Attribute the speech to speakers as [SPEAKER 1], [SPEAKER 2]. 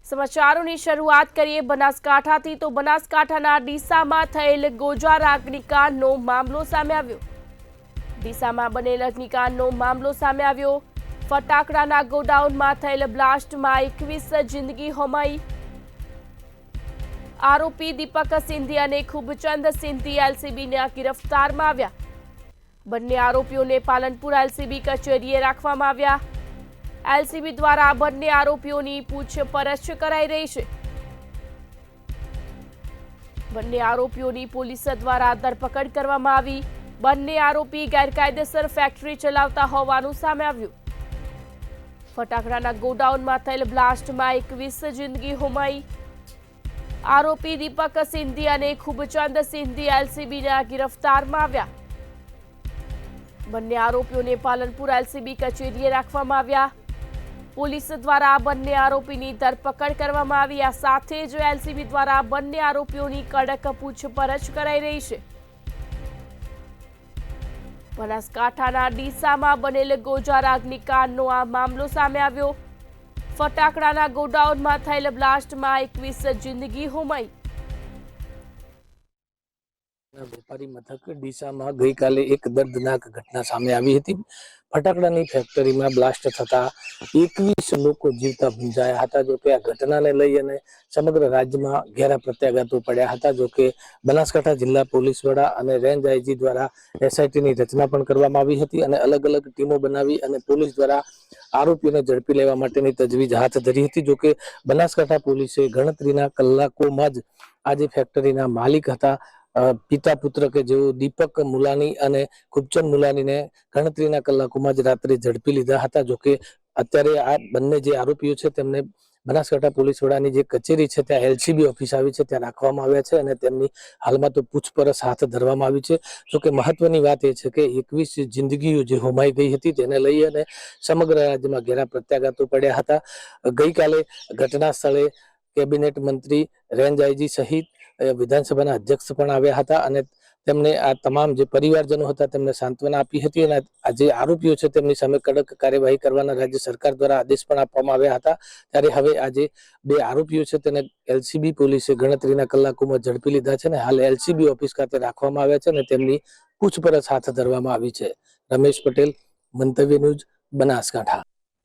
[SPEAKER 1] સમાચારોની શરૂઆત કરીએ બનાસકાંઠાથી તો બનાસકાંઠાના ડીસામાં થયેલ ગોજાર અગ્નિકાંડનો મામલો સામે આવ્યો। ડીસામાં બનેલ અગ્નિકાંડનો મામલો સામે આવ્યો। ફટાકડાના ગોડાઉનમાં થયેલ બ્લાસ્ટમાં 21 જિંદગી હોમાઈ। આરોપી દીપક સિંધી અને ખુબચંદ સિંધી એલસીબીના ગિરફ્તારમાં આવ્યા। બંને આરોપીઓને પાલનપુર એલસીબી કચેરીએ રાખવામાં આવ્યા। एलसीबी द्वारा બંને આરોપીઓની પૂછપરછ કરાઈ રહી છે। બંને આરોપીઓની પોલીસ દ્વારા ધરપકડ કરવામાં આવી। બંને આરોપી ગેરકાયદેસર ફેક્ટરી ચલાવતા હોવાનું સામે આવ્યું। ફટાકડાના ગોડાઉનમાં થયેલ બ્લાસ્ટમાં 21 જિંદગી હોમાઈ। આરોપી દીપક સિંધી અને ખુબચંદ સિંધી એલસીબીના ગિરફ્તારમાં આવ્યા। બંને આરોપીઓને પાલનપુર એલસીબી કચેરીએ રાખવામાં આવ્યા। પોલીસ દ્વારા બંને આરોપીની ધરપકડ કરવામાં આવી। આ સાથે જ એલસીબી દ્વારા બંને આરોપીઓની કડક પૂછપરછ કરાઈ રહી છે। બનાસકાંઠાના ડીસામાં બનેલ ગોજાર અગ્નિકાંડનો આ મામલો સામે આવ્યો। ફટાકડાના ગોડાઉનમાં થયેલ બ્લાસ્ટમાં 21 જિંદગી હોમાઈ।
[SPEAKER 2] વેપારી મથક ડીસામાં ગઈકાલે એક દર્દનાક ઘટના સામે આવી હતી। ફટાકડાની ફેક્ટરીમાં બ્લાસ્ટ થતા 21 લોકો જીવતા ભૂંજાયા હતા। જો કે આ ઘટનાને લઈ અને સમગ્ર રાજ્યમાં ઘેરા પ્રત્યાઘાતો પડ્યા હતા। જો કે બનાસકાંઠા જિલ્લા પોલીસ વડા અને રેન્જ આઈજી દ્વારા એસઆઈટીની રચના પણ કરવામાં આવી હતી અને અલગ અલગ ટીમો બનાવી અને પોલીસ દ્વારા આરોપીઓને ઝડપી લેવા માટેની તજવીજ હાથ ધરી હતી। જો કે બનાસકાંઠા પોલીસે ગણતરીના કલાકોમાં જ આજે ફેક્ટરીના માલિક હતા પિતા પુત્ર કે જેઓ દીપક મુલાની અને ખુબચંદ મુલાનીને ગણતરીના કલાકોમાં જ રાત્રે ઝડપી લીધા હતા। જો કે અત્યારે આ બંને જે આરોપીઓ છે તેમને બનાસકાંઠા પોલીસ વડાની જે કચેરી છે ત્યાં એલસીબી ઓફિસ આવી છે ત્યાં રાખવામાં આવ્યા છે અને તેમની હાલમાં તો પૂછપરછ હાથ ધરવામાં આવી છે। જો કે મહત્વની વાત એ છે કે 21 જિંદગીઓ જે હોમાઈ ગઈ હતી તેને લઈ અને સમગ્ર રાજ્યમાં ઘેરા પ્રત્યાઘાતો પડ્યા હતા। ગઈકાલે ઘટના સ્થળે કેબિનેટ મંત્રી રેન્જ આઈજી સહિત વિધાનસભાના અધ્યક્ષ પણ આવ્યા હતા અને તેમને આ તમામ જે પરિવારજનો હતા તેમને સાંત્વના આપી હતી અને આ જે આરોપીઓ છે તેમની સામે કડક કાર્યવાહી કરવાના રાજ્ય સરકાર દ્વારા આદેશ પણ આપવામાં આવ્યા હતા। ત્યારે હવે આજે બે આરોપીઓ છે તેને એલસીબી પોલીસે ગણતરીના કલાકોમાં ઝડપી લીધા છે અને હાલ એલસીબી ઓફિસ ખાતે રાખવામાં આવ્યા છે અને તેમની પૂછપરછ હાથ ધરવામાં આવી છે। રમેશ પટેલ, મંતવ્ય ન્યૂઝ, બનાસકાંઠા।